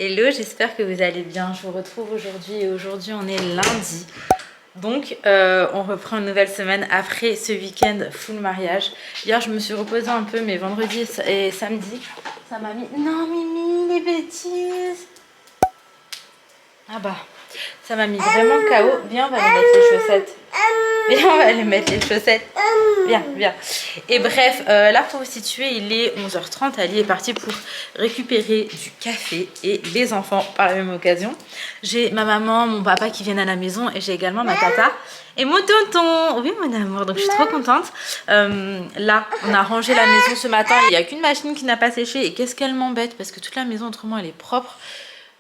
Hello, j'espère que vous allez bien. Je vous retrouve aujourd'hui et aujourd'hui on est lundi. Donc on reprend une nouvelle semaine après ce week-end full mariage. Hier je me suis reposée un peu mais vendredi et samedi ça m'a mis... Non Mimi, les bêtises. Ah bah ça m'a mis vraiment KO. Viens on va aller mettre les chaussettes. Viens on va aller mettre les chaussettes. Viens, viens. Et bref, là pour vous situer, il est 11h30. Ali est partie pour récupérer du café et les enfants par la même occasion. J'ai ma maman, mon papa qui viennent à la maison et j'ai également ma tata et mon tonton. Oui mon amour, donc je suis trop contente. Là, on a rangé la maison ce matin. Il n'y a qu'une machine qui n'a pas séché et qu'est-ce qu'elle m'embête parce que toute la maison autrement elle est propre.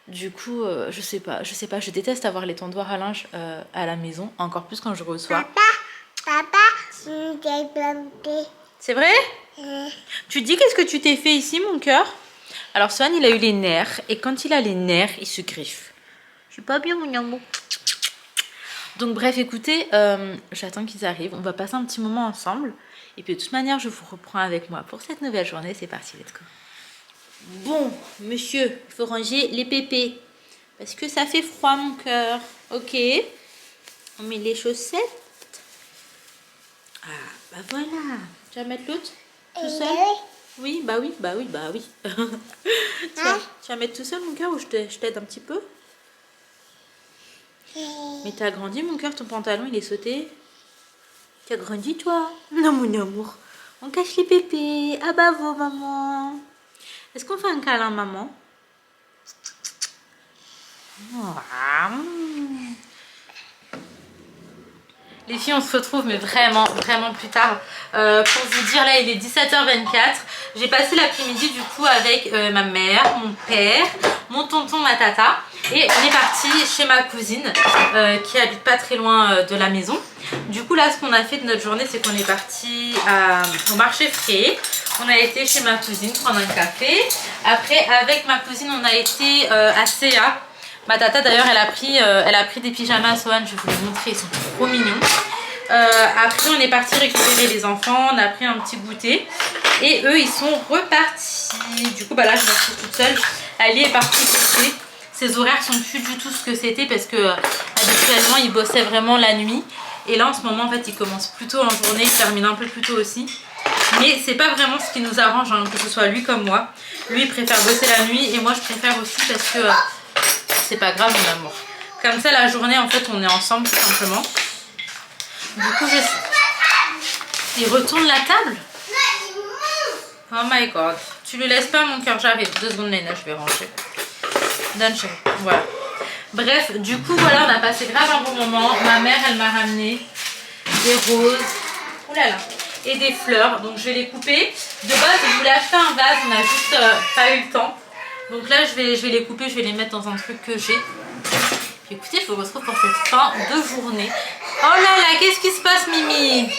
Du coup, je sais pas, je déteste avoir les tondoirs à linge à la maison, encore plus quand je reçois. Papa, j'ai planté. C'est vrai? Tu dis qu'est-ce que tu t'es fait ici, mon cœur? Alors, Swan, il a eu les nerfs. Et quand il a les nerfs, il se griffe. Je suis pas bien, mon amour. Donc, bref, écoutez, j'attends qu'ils arrivent. On va passer un petit moment ensemble. Et puis, de toute manière, je vous reprends avec moi pour cette nouvelle journée. C'est parti, let's go. Bon, monsieur, il faut ranger les pépés. Parce que ça fait froid, mon cœur. Ok. On met les chaussettes. Ah, bah voilà. Tu vas mettre l'autre tout seul? Oui, bah oui, bah oui, bah oui. tu vas mettre tout seul, mon cœur, ou je t'aide un petit peu? Mais t'as grandi, mon cœur, ton pantalon, il est sauté. Tu as grandi, toi? Non, mon amour. On cache les pépés. Ah bah vous, maman. Est-ce qu'on fait un câlin, maman? Les filles, on se retrouve, mais vraiment, vraiment plus tard. Pour vous dire, là, il est 17h24. J'ai passé l'après-midi, du coup, avec ma mère, mon père, mon tonton, ma tata. Et on est parti chez ma cousine, qui habite pas très loin de la maison. Du coup, là, ce qu'on a fait de notre journée, c'est qu'on est parti au marché frais. On a été chez ma cousine prendre un café. Après, avec ma cousine, on a été à CA. Ma tata d'ailleurs elle a pris des pyjamas à Sohan, je vais vous les montrer, ils sont trop mignons. Après on est parti récupérer les enfants, on a pris un petit goûter et eux ils sont repartis. Du coup bah là je me retrouve toute seule. Ali est partie bosser. Ses horaires sont plus du tout ce que c'était parce que habituellement il bossait vraiment la nuit. Et là en ce moment en fait il commence plus tôt en journée, il termine un peu plus tôt aussi. Mais c'est pas vraiment ce qui nous arrange hein, que ce soit lui comme moi. Lui il préfère bosser la nuit et moi je préfère aussi parce que c'est pas grave mon amour. Comme ça la journée en fait on est ensemble tout simplement. Du coup il retourne la table. Oh my god. Tu le laisses pas mon cœur, j'arrive. 2 secondes Léna, je vais ranger. Donne chérie. Voilà. Bref, du coup voilà on a passé grave un bon moment. Ma mère elle m'a ramené des roses. Oulala. Et des fleurs. Donc je vais les couper. De base je voulais acheter un vase, on a juste pas eu le temps. Donc là, je vais les couper, je vais les mettre dans un truc que j'ai. Écoutez, je vous retrouve pour cette fin de journée. Oh là là, qu'est-ce qui se passe, Mimi?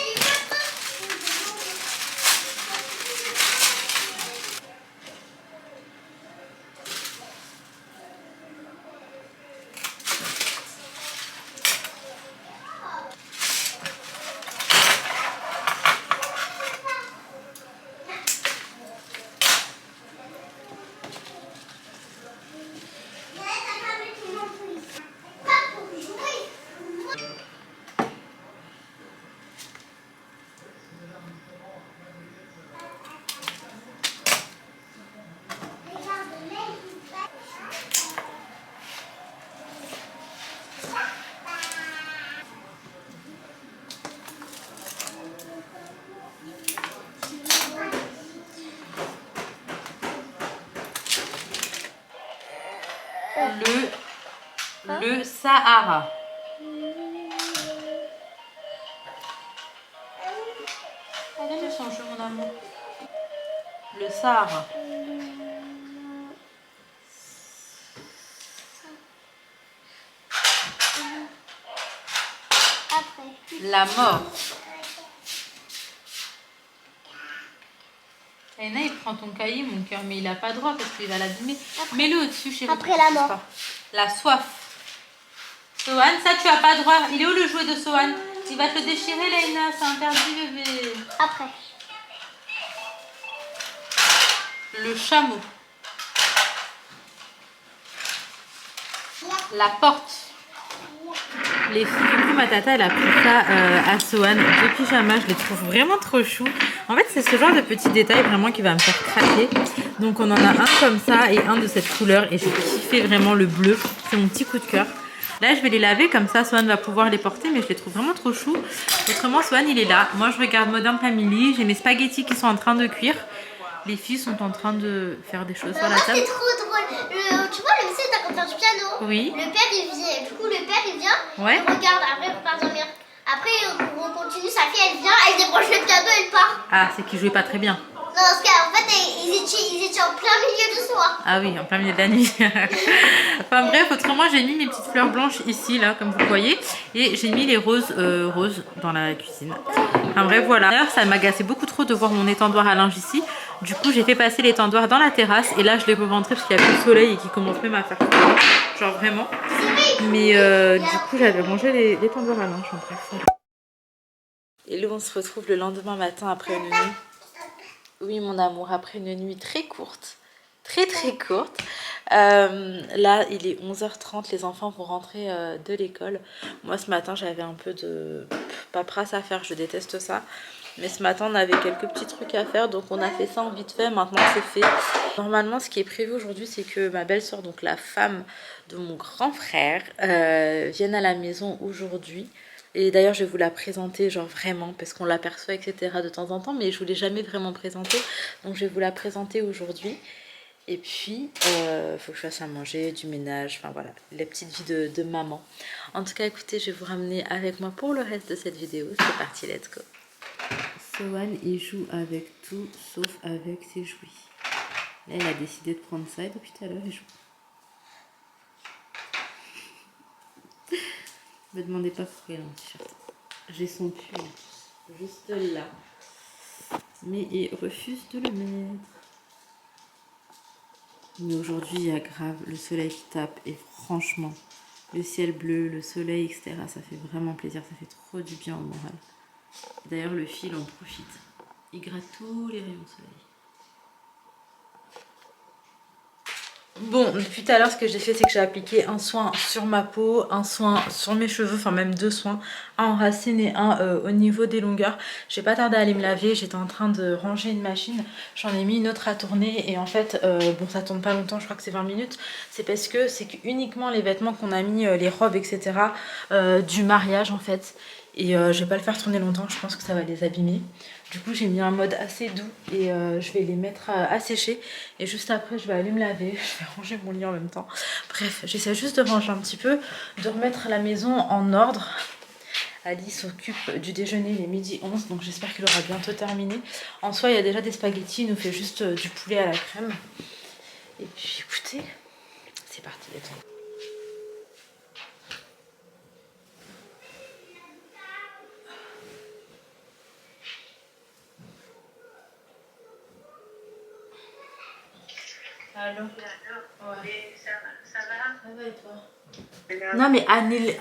Le Sahara. Allez, le changer mon amour. Le Sahara. La mort. Léna, il prend ton cahier, mon cœur, mais il n'a pas droit parce qu'il va l'abîmer. Mets-le au-dessus, chérie. Après la mort. La soif. Sohan, ça tu as pas droit. Il est où le jouet de Sohan? Il va te le déchirer, Léna, c'est interdit, bébé. Après. Le chameau. la porte. Les filles, du coup, ma tata, elle a pris ça à Sohan. Deux pyjamas, je les trouve vraiment trop choux. En fait, c'est ce genre de petits détails vraiment qui va me faire craquer. Donc, on en a un comme ça et un de cette couleur. Et j'ai kiffé vraiment le bleu. C'est mon petit coup de cœur. Là, je vais les laver, comme ça, Sohan va pouvoir les porter, mais je les trouve vraiment trop choux. Autrement, Sohan, il est là. Moi, je regarde Modern Family. J'ai mes spaghettis qui sont en train de cuire. Les filles sont en train de faire des choses sur la table. C'est trop drôle. Tu vois, le monsieur est en train de faire du piano. Oui. Le père, il vient. Du coup, le père, il vient. Ouais. Il regarde. Après, il part dormir. Après, on continue. Sa fille, elle vient. Elle débranche le piano. Elle part. Ah, c'est qu'ils jouaient pas très bien. Non, parce qu'en fait, ils étaient en plein milieu du soir. Ah oui, en plein milieu de la nuit. Enfin bref, autrement, j'ai mis mes petites fleurs blanches ici, là, comme vous voyez. Et j'ai mis les roses dans la cuisine. Enfin bref, voilà. D'ailleurs, ça m'agaçait beaucoup trop de voir mon étendoir à linge ici. Du coup, j'ai fait passer l'étendoir dans la terrasse. Et là, je l'ai reventré parce qu'il y a plus de soleil et qu'il commence même à faire froid. Genre vraiment. Mais du coup, j'avais rangé l'étendoir à linge, en bref. Et là, on se retrouve le lendemain matin après une nuit. Oui, mon amour, après une nuit très courte, très courte. Là, il est 11h30, les enfants vont rentrer de l'école. Moi, ce matin, j'avais un peu de paperasse à faire, je déteste ça. Mais ce matin, on avait quelques petits trucs à faire, donc on a fait ça en vite fait. Maintenant, c'est fait. Normalement, ce qui est prévu aujourd'hui, c'est que ma belle-sœur, donc la femme de mon grand frère, vienne à la maison aujourd'hui. Et d'ailleurs, je vais vous la présenter, genre vraiment, parce qu'on l'aperçoit, etc. de temps en temps, mais je ne vous l'ai jamais vraiment présentée. Donc, je vais vous la présenter aujourd'hui. Et puis, faut que je fasse à manger, du ménage, enfin voilà, la petite vie de maman. En tout cas, écoutez, je vais vous ramener avec moi pour le reste de cette vidéo. C'est parti, let's go. Sohan, il joue avec tout, sauf avec ses jouets. Là, elle a décidé de prendre ça et depuis tout à l'heure, il joue. Ne me demandez pas pourquoi il a un t-shirt. J'ai son pull juste là. Mais il refuse de le mettre. Mais aujourd'hui, il y a grave le soleil qui tape. Et franchement, le ciel bleu, le soleil, etc. Ça fait vraiment plaisir. Ça fait trop du bien au moral. D'ailleurs, le fil en profite. Il gratte tous les rayons de soleil. Bon, depuis tout à l'heure, ce que j'ai fait, c'est que j'ai appliqué un soin sur ma peau, un soin sur mes cheveux, enfin même deux soins, un en racine et un au niveau des longueurs. J'ai pas tardé à aller me laver, j'étais en train de ranger une machine, j'en ai mis une autre à tourner et en fait, bon ça tourne pas longtemps, je crois que c'est 20 minutes, c'est parce que c'est uniquement les vêtements qu'on a mis, les robes, etc. Du mariage en fait. Et je vais pas le faire tourner longtemps, je pense que ça va les abîmer. Du coup j'ai mis un mode assez doux et je vais les mettre à sécher. Et juste après je vais aller me laver, je vais ranger mon lit en même temps. Bref, j'essaie juste de ranger un petit peu, de remettre la maison en ordre. Alice s'occupe du déjeuner, il est 12h11, donc j'espère qu'il aura bientôt terminé. En soi il y a déjà des spaghettis, il nous fait juste du poulet à la crème. Et puis écoutez, c'est parti les temps. Allô? Ouais. Ça va? Ça va et toi? Non mais annule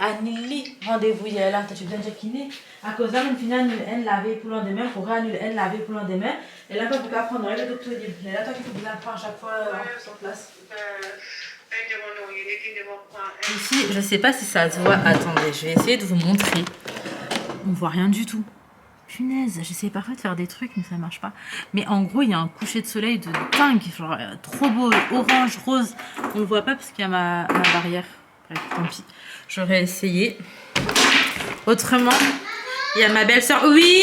rendez-vous hier là, tu viens de kiné. À cause d'un final elle laver pour le lendemain, pour annuler elle laver pour le lendemain. Et là pas pour prendre le docteur libre. Et là toi qui faut bien prendre à chaque fois sur place. Ici, je sais pas si ça se voit. Attendez, je vais essayer de vous montrer. On voit rien du tout. Punaise, j'essaie parfois de faire des trucs mais ça marche pas. Mais en gros il y a un coucher de soleil de dingue, genre trop beau, orange, rose. On le voit pas parce qu'il y a ma barrière. Bref, tant pis. J'aurais essayé. Autrement, il y a ma belle-sœur. Oui.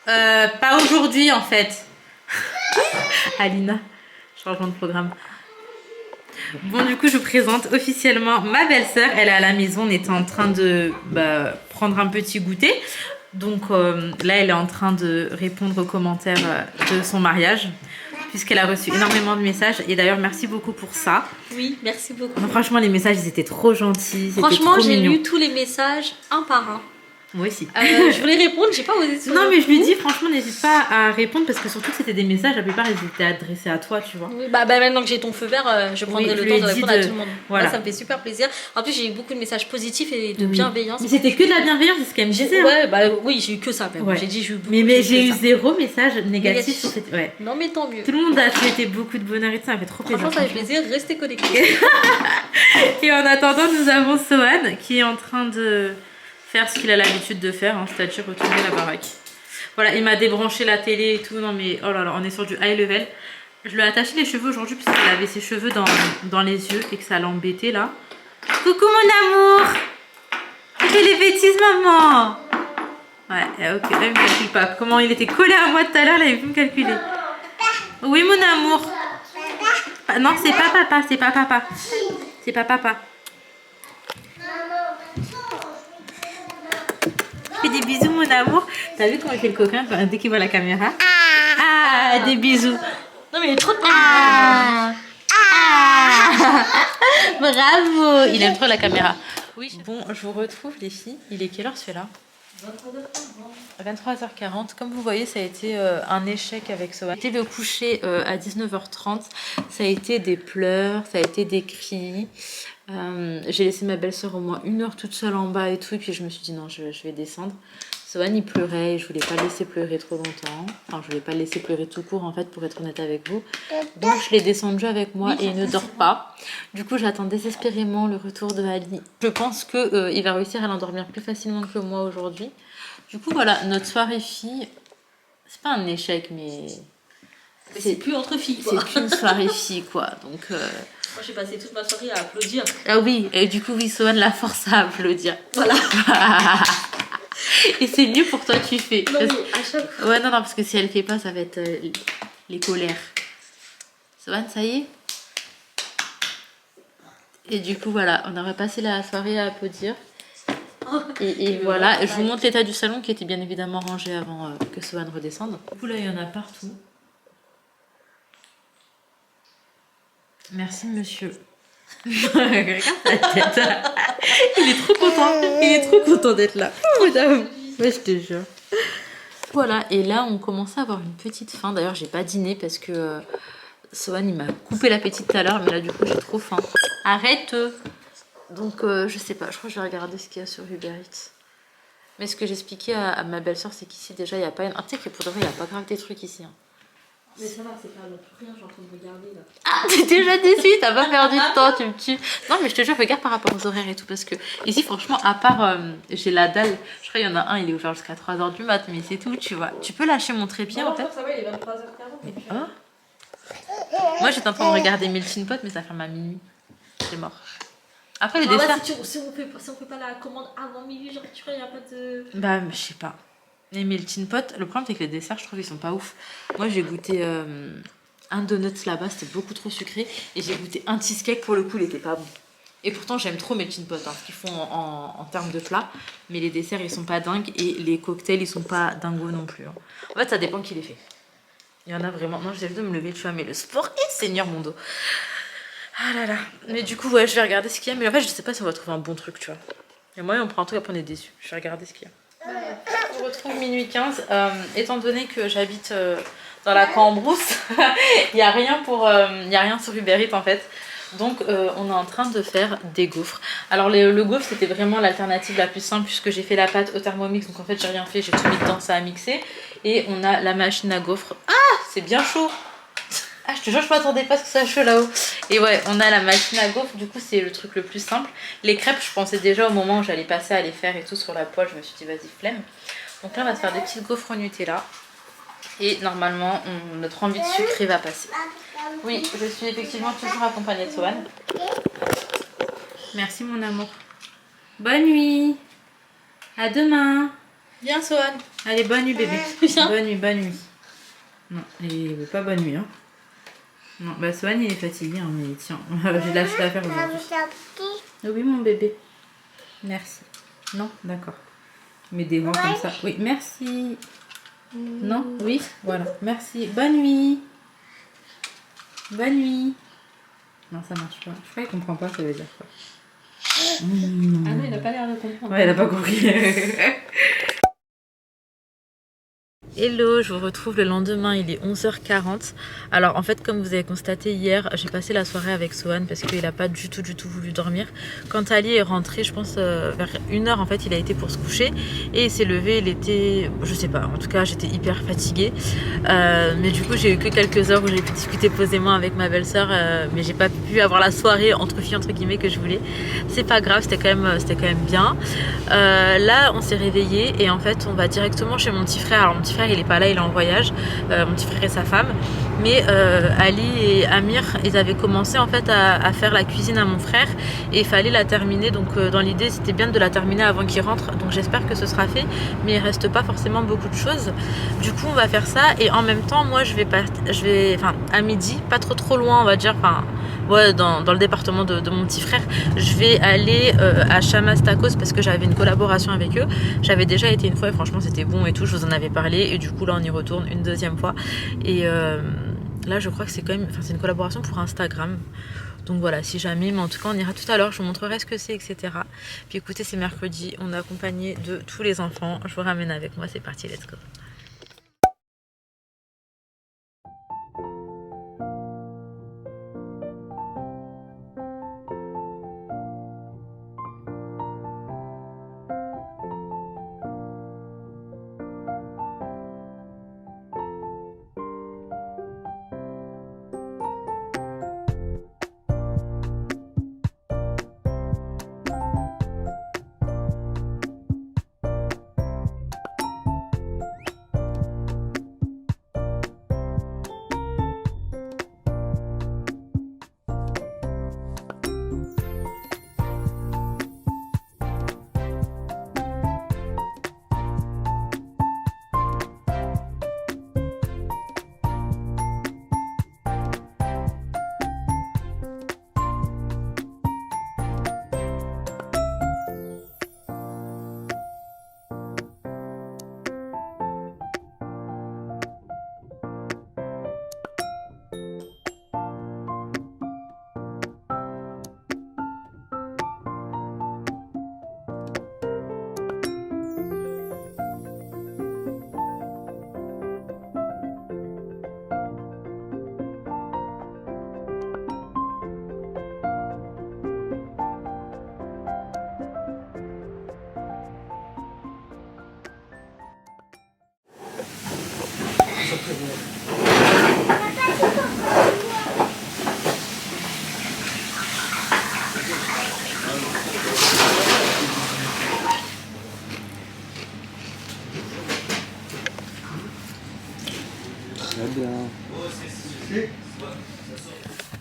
Pas aujourd'hui en fait. Alina, changement de programme. Bon du coup je vous présente officiellement ma belle-sœur. Elle est à la maison, on était en train de prendre un petit goûter. Donc là elle est en train de répondre aux commentaires de son mariage. Puisqu'elle a reçu énormément de messages. Et d'ailleurs merci beaucoup pour ça. Oui, merci beaucoup. Non, franchement les messages ils étaient trop gentils. Franchement j'ai lu tous les messages un par un. Moi aussi. Je voulais répondre, j'ai pas osé. Non, mais je lui dis, franchement, n'hésite pas à répondre parce que surtout que c'était des messages, la plupart ils étaient adressés à toi, tu vois. Oui, bah maintenant que j'ai ton feu vert, je prendrai le temps de répondre à tout le monde. Voilà. Moi, ça me fait super plaisir. En plus, j'ai eu beaucoup de messages positifs et de bienveillance. Mais c'était que de la bienveillance, c'est ce qu'elle me disait. Ouais, bah oui, j'ai eu que ça. Ouais. J'ai dit, j'ai eu beaucoup mais j'ai eu 0 message négatif sur cette. Ouais. Non, mais tant mieux. Tout le monde a souhaité beaucoup de bonheur et tout, ça m'a fait trop plaisir. Franchement, ça fait plaisir, restez connectés. Et en attendant, nous avons Sohan qui est en train de faire ce qu'il a l'habitude de faire, hein, c'est-à-dire retourner la baraque. Voilà, il m'a débranché la télé et tout. Non mais oh là là, on est sur du high level. Je lui ai attaché les cheveux aujourd'hui parce qu'il avait ses cheveux dans les yeux et que ça l'embêtait là. Coucou mon amour. Tu fais les bêtises maman. Ouais, ok, là il me calcule pas. Comment il était collé à moi tout à l'heure, là il veut me calculer. Oui mon amour. Non, c'est pas papa, c'est pas papa. C'est pas papa. Je fais des bisous mon amour. T'as vu comment il fait le coquin dès qu'il voit la caméra? Ah, des bisous. Non mais il est trop Bravo. Il aime trop la caméra. Oui. Bon, je vous retrouve les filles. Il est quelle heure celui-là? 23h40. Comme vous voyez, ça a été un échec avec Sohan. J'ai été le coucher à 19h30. Ça a été des pleurs, ça a été des cris. J'ai laissé ma belle-sœur au moins 1 heure toute seule en bas et tout. Et puis je me suis dit non, je vais descendre. Sohan il pleurait et je voulais pas le laisser pleurer trop longtemps. Enfin, je voulais pas le laisser pleurer tout court en fait, pour être honnête avec vous. Donc je l'ai descendu avec moi et il ne dort pas. Du coup, j'attends désespérément le retour de Ali. Je pense que il va réussir à l'endormir plus facilement que moi aujourd'hui. Du coup, voilà, notre soirée fille, c'est pas un échec, mais c'est plus entre filles, quoi. C'est qu'une soirée fille, quoi. Donc, moi, j'ai passé toute ma soirée à applaudir. Ah oui, et du coup, oui, Sohan la force à applaudir. Voilà. Et c'est mieux pour toi, tu fais. Non, mais à chaque fois. Ouais, non, parce que si elle fait pas, ça va être les colères. Sohan, ça y est? Et du coup, voilà, on aurait passé la soirée à applaudir. Et voilà, je vous montre l'état du salon qui était bien évidemment rangé avant que Sohan redescende. Du coup, là, il y en a partout. Merci, monsieur. Regarde sa tête. Il est trop content. Il est trop content d'être là. Oh, madame. Ouais, je te jure. Voilà, et là, on commence à avoir une petite faim. D'ailleurs, j'ai pas dîné parce que Sohan, il m'a coupé l'appétit tout à l'heure. Mais là, du coup, j'ai trop faim. Arrête. Donc, je sais pas. Je crois que je vais regarder ce qu'il y a sur Uber Eats. Mais ce que j'expliquais à ma belle-sœur, c'est qu'ici, déjà, il n'y a pas une... Ah, tu sais que pour de vrai, il n'y a pas grave des trucs ici. Hein. Mais ça va, c'est pas non plus rien, je suis en train de regarder là. Ah, t'es déjà déçue, t'as pas perdu de temps, tu me tues. Non, mais je te jure, regarde par rapport aux horaires et tout, parce que ici, franchement, à part, j'ai la dalle, je crois qu'il y en a un, il est ouvert jusqu'à 3h du mat, mais c'est tout, tu vois. Tu peux lâcher mon trépied en fait? Ça va, il est 23h40. Et puis... Oh. Moi, j'étais en train de regarder Melting Pot, mais ça ferme à minuit. C'est mort. Après, les desserts. Si on fait pas la commande avant minuit, genre, tu vois, il n'y a pas de. Bah, je sais pas. Les melting pot, le problème c'est que les desserts, je trouve, ils sont pas ouf. Moi, j'ai goûté un donut là-bas, c'était beaucoup trop sucré. Et j'ai goûté un cheesecake, pour le coup, il était pas bon. Et pourtant, j'aime trop melting pot, hein, ce qu'ils font en termes de plats. Mais les desserts, ils sont pas dingues. Et les cocktails, ils sont pas dingos non plus. Hein. En fait, ça dépend qui les fait. Il y en a vraiment. Non, j'ai envie de me lever, tu vois, mais le sport, et Seigneur mon dos. Ah là là. Mais du coup, ouais, je vais regarder ce qu'il y a. Mais en fait, je sais pas si on va trouver un bon truc, tu vois. Et moi, on prend un truc, après on est déçu. Je vais regarder ce qu'il y a. On retrouve minuit 15. Étant donné que j'habite dans la Cambrousse, il n'y a rien y a rien sur Uber Eats en fait. Donc on est en train de faire des gaufres. Alors le gaufre c'était vraiment l'alternative la plus simple puisque j'ai fait la pâte au Thermomix. Donc en fait j'ai rien fait, j'ai tout mis dedans, ça a mixé. Et on a la machine à gaufres. Ah, c'est bien chaud. Ah, je te jure, je m'attendais pas à ce que ça soit chaud là-haut. Et ouais, on a la machine à gaufres, du coup c'est le truc le plus simple. Les crêpes, je pensais déjà au moment où j'allais passer à les faire et tout sur la poêle, je me suis dit vas-y flemme. Donc là on va se faire des petites gaufres au Nutella. Et normalement, notre envie de sucré va passer. Oui, je suis effectivement toujours accompagnée de Sohan. Merci mon amour. Bonne nuit. À demain. Viens Sohan. Allez, bonne nuit bébé. Viens. Bonne nuit, bonne nuit. Non, il veut pas bonne nuit hein. Non, bah Sohan il est fatigué, hein, mais tiens, j'ai lâché l'affaire aujourd'hui. Oui mon bébé. Merci. Non, d'accord. Mais des rangs comme ça. Oui, merci. Non, oui, voilà. Merci. Bonne nuit. Bonne nuit. Non, ça marche pas. Je crois qu'il comprend pas, ça veut dire quoi. Ah non, il n'a pas l'air de comprendre. Ouais, il a pas compris. Hello, je vous retrouve le lendemain, il est 11h40. Alors en fait, comme vous avez constaté hier, j'ai passé la soirée avec Sohan parce qu'il n'a pas du tout voulu dormir. Quand Ali est rentré, je pense vers 1h en fait, il a été pour se coucher et il s'est levé, il était, je sais pas, en tout cas j'étais hyper fatiguée. Mais du coup j'ai eu que quelques heures où j'ai pu discuter posément avec ma belle-sœur, mais j'ai pas pu avoir la soirée entre filles entre guillemets que je voulais. C'est pas grave, c'était quand même bien. Là on s'est réveillé et en fait on va directement chez mon petit frère. Alors mon petit frère il est pas là, il est en voyage, mon petit frère et sa femme, mais Ali et Amir ils avaient commencé en fait à faire la cuisine à mon frère et il fallait la terminer, donc dans l'idée c'était bien de la terminer avant qu'il rentre, donc j'espère que ce sera fait, mais il reste pas forcément beaucoup de choses. Du coup on va faire ça et en même temps moi je vais à midi, pas trop loin on va dire, ouais, dans le département de mon petit frère, je vais aller à Chamas Tacos parce que j'avais une collaboration avec eux. J'avais déjà été une fois et franchement c'était bon et tout, je vous en avais parlé et du coup là on y retourne une deuxième fois et là je crois que c'est quand même, c'est une collaboration pour Instagram. Donc voilà, si jamais, mais en tout cas on ira tout à l'heure, je vous montrerai ce que c'est, etc. Puis écoutez, c'est mercredi, on est accompagné de tous les enfants, je vous ramène avec moi, c'est parti, let's go.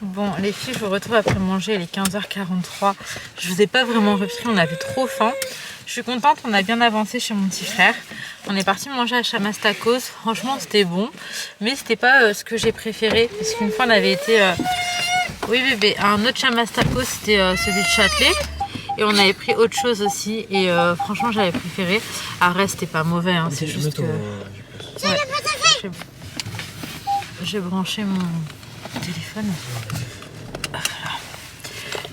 Bon les filles, je vous retrouve après manger, il est 15h43. Je vous ai pas vraiment repris, on avait trop faim. Je suis contente, on a bien avancé chez mon petit frère. On est parti manger à Chamas Tacos. Franchement c'était bon, mais c'était pas ce que j'ai préféré. Parce qu'une fois on avait été oui bébé, à un autre Chamas Tacos, c'était celui de Châtelet. Et on avait pris autre chose aussi. Et franchement j'avais préféré. Arrête, c'était pas mauvais, hein, c'est juste que... Ouais, j'ai branché mon téléphone. Voilà.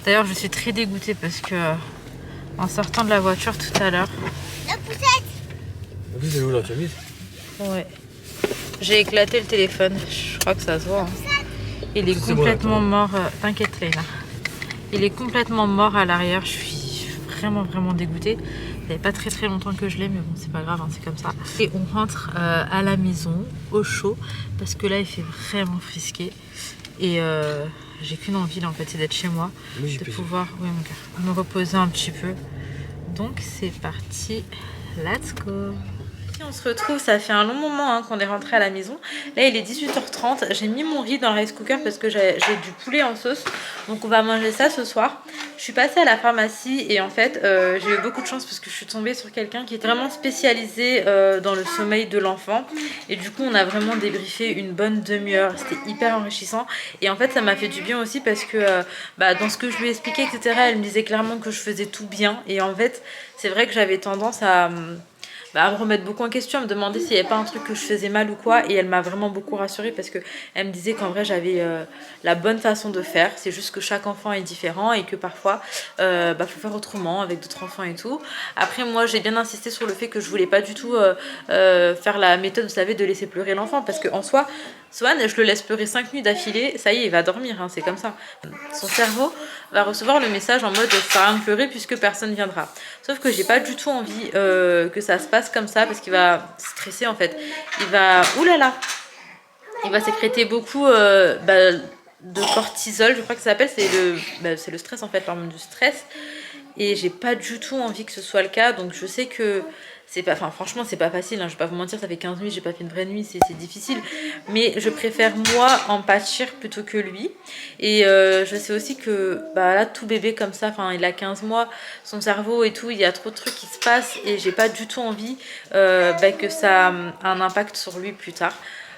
D'ailleurs je suis très dégoûtée parce que en sortant de la voiture tout à l'heure. La poussette. La poussette elle est où là, tu as mis? Ouais. J'ai éclaté le téléphone, je crois que ça se voit. Hein. Il est complètement mort. T'inquiète Léna. Il est complètement mort à l'arrière, je suis vraiment dégoûtée. Ça fait pas très longtemps que je l'ai, mais bon c'est pas grave, hein, c'est comme ça. Et on rentre à la maison au chaud parce que là il fait vraiment frisqué et j'ai qu'une envie là en fait, c'est d'être chez moi, de pouvoir me reposer un petit peu. Donc c'est parti, let's go. On se retrouve, ça fait un long moment qu'on est rentré à la maison. Là il est 18h30, j'ai mis mon riz dans le rice cooker parce que j'ai du poulet en sauce. Donc on va manger ça ce soir. Je suis passée à la pharmacie et en fait j'ai eu beaucoup de chance parce que je suis tombée sur quelqu'un qui est vraiment spécialisé dans le sommeil de l'enfant. Et du coup on a vraiment débriefé une bonne demi-heure, c'était hyper enrichissant. Et en fait ça m'a fait du bien aussi parce que dans ce que je lui ai expliqué etc, elle me disait clairement que je faisais tout bien. Et en fait c'est vrai que j'avais tendance à à me remettre beaucoup en question, à me demander s'il n'y avait pas un truc que je faisais mal ou quoi. Et elle m'a vraiment beaucoup rassurée parce qu'elle me disait qu'en vrai j'avais la bonne façon de faire. C'est juste que chaque enfant est différent et que parfois faut faire autrement avec d'autres enfants et tout. Après moi j'ai bien insisté sur le fait que je voulais pas du tout faire la méthode, vous savez, de laisser pleurer l'enfant. Parce qu'en soi, Swan, je le laisse pleurer 5 nuits d'affilée, ça y est, il va dormir, hein, c'est comme ça. Son cerveau va recevoir le message en mode ça sert à rien de pleurer puisque personne viendra. Sauf que j'ai pas du tout envie que ça se passe comme ça parce qu'il va stresser en fait. Il va, oulala, il va sécréter beaucoup de cortisol, je crois que ça s'appelle, c'est le stress en fait, l'hormone du stress. Et j'ai pas du tout envie que ce soit le cas, donc je sais que c'est pas, enfin franchement c'est pas facile, hein, je vais pas vous mentir, ça fait 15 nuits, j'ai pas fait une vraie nuit, c'est difficile, mais je préfère moi en pâtir plutôt que lui. Et je sais aussi que là tout bébé comme ça, enfin il a 15 mois, son cerveau et tout, il y a trop de trucs qui se passent et j'ai pas du tout envie que ça a un impact sur lui plus tard.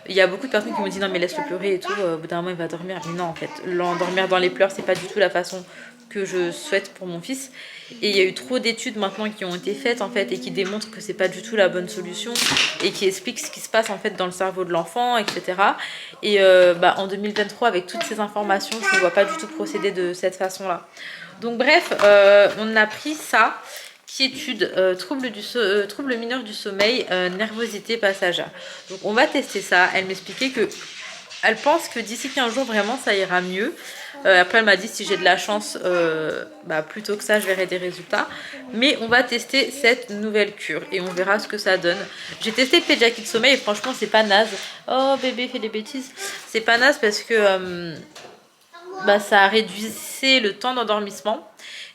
Il y a beaucoup de personnes qui me disent non mais laisse-le pleurer et tout, au bout d'un moment il va dormir. Mais non en fait, l'endormir dans les pleurs c'est pas du tout la façon que je souhaite pour mon fils. Et il y a eu trop d'études maintenant qui ont été faites en fait et qui démontrent que c'est pas du tout la bonne solution et qui expliquent ce qui se passe en fait dans le cerveau de l'enfant, etc. Et en 2023 avec toutes ces informations je ne vois pas du tout procéder de cette façon là. Donc bref, on a pris ça. Quiétude, trouble mineur du sommeil, nervosité passagère. Donc on va tester ça. Elle m'expliquait que elle pense que d'ici 15 jours vraiment ça ira mieux. Après elle m'a dit si j'ai de la chance plus tôt que ça je verrai des résultats. Mais on va tester cette nouvelle cure et on verra ce que ça donne. J'ai testé le Pédiakit de sommeil et franchement c'est pas naze. Oh bébé fait des bêtises. C'est pas naze parce que ça réduisait le temps d'endormissement.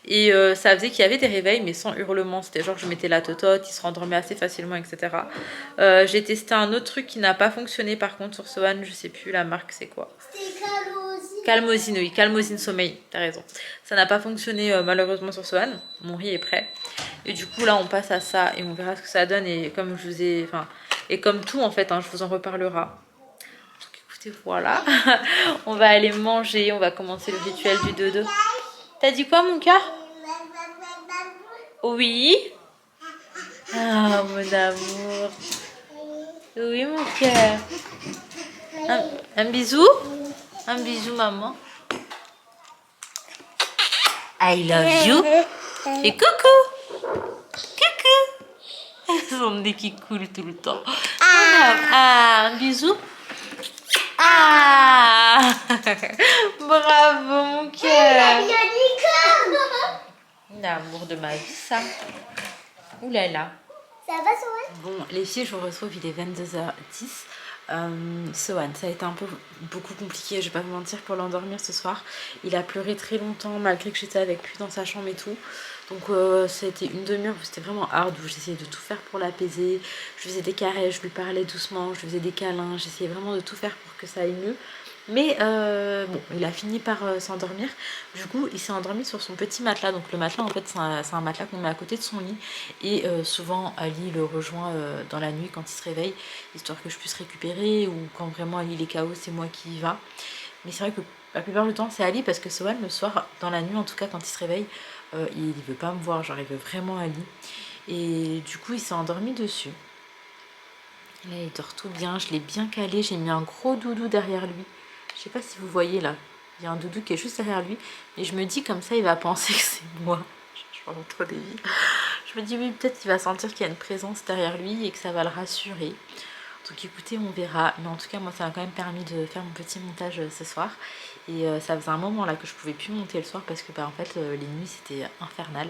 Et ça faisait qu'il y avait des réveils mais sans hurlement, c'était genre je mettais la totote, il se rendormait assez facilement, etc. J'ai testé un autre truc qui n'a pas fonctionné par contre sur Swan, je sais plus la marque c'est quoi. C'était Calmosine. Calmosine, oui, Calmosine sommeil, t'as raison. Ça n'a pas fonctionné malheureusement sur Swan, mon riz est prêt. Et du coup là on passe à ça et on verra ce que ça donne et comme je vous ai, et comme tout en fait, hein, je vous en reparlera. Donc écoutez voilà, on va aller manger, on va commencer le rituel du dodo. T'as dit quoi mon cœur? Oui. Ah mon amour. Oui mon cœur. Un bisou? Un bisou maman. I love you. Et coucou. Coucou. Son nez qui coule tout le temps. Un bisou. Ah. Bravo mon cœur. L'amour de ma vie, ça. Ouh là là. Ça va, Sohan? Bon, les filles, je vous retrouve, il est 22h10. Sohan, ça a été beaucoup compliqué, je vais pas vous mentir, pour l'endormir ce soir. Il a pleuré très longtemps, malgré que j'étais avec lui dans sa chambre et tout. Donc c'était une demi-heure où c'était vraiment hard, où j'essayais de tout faire pour l'apaiser. Je faisais des caresses, je lui parlais doucement, je faisais des câlins, j'essayais vraiment de tout faire pour que ça aille mieux. Mais bon, il a fini par s'endormir. Du coup, il s'est endormi sur son petit matelas. Donc le matelas, en fait, c'est un matelas qu'on met à côté de son lit. Et souvent, Ali le rejoint dans la nuit quand il se réveille, histoire que je puisse récupérer. Ou quand vraiment Ali il est KO, c'est moi qui y va. Mais c'est vrai que la plupart du temps, c'est Ali parce que Sohan, le soir, dans la nuit, en tout cas, quand il se réveille, il veut pas me voir. Genre, il veut vraiment Ali. Et du coup, il s'est endormi dessus. Là, il dort tout bien. Je l'ai bien calé. J'ai mis un gros doudou derrière lui. Je sais pas si vous voyez là, il y a un doudou qui est juste derrière lui. Et je me dis comme ça, il va penser que c'est moi. Je parle trop des vies. Je me dis oui, peut-être qu'il va sentir qu'il y a une présence derrière lui et que ça va le rassurer. Donc écoutez, on verra. Mais en tout cas, moi, ça m'a quand même permis de faire mon petit montage ce soir. Et ça faisait un moment là que je pouvais plus monter le soir parce que en fait, les nuits, c'était infernal.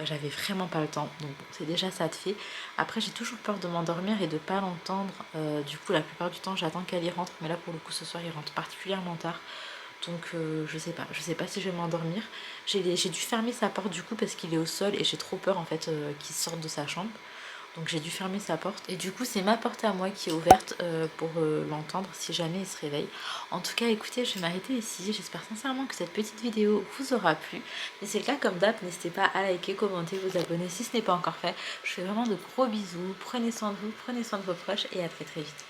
J'avais vraiment pas le temps, donc bon, c'est déjà ça de fait. Après j'ai toujours peur de m'endormir et de pas l'entendre, du coup la plupart du temps j'attends qu'elle y rentre, mais là pour le coup ce soir il rentre particulièrement tard. Donc je sais pas si je vais m'endormir. J'ai dû fermer sa porte du coup parce qu'il est au sol et j'ai trop peur en fait qu'il sorte de sa chambre. Donc j'ai dû fermer sa porte et du coup c'est ma porte à moi qui est ouverte pour l'entendre si jamais il se réveille. En tout cas écoutez, je vais m'arrêter ici. J'espère sincèrement que cette petite vidéo vous aura plu. Si c'est le cas, comme d'hab, n'hésitez pas à liker, commenter, vous abonner si ce n'est pas encore fait. Je vous fais vraiment de gros bisous. Prenez soin de vous, prenez soin de vos proches et à très très vite.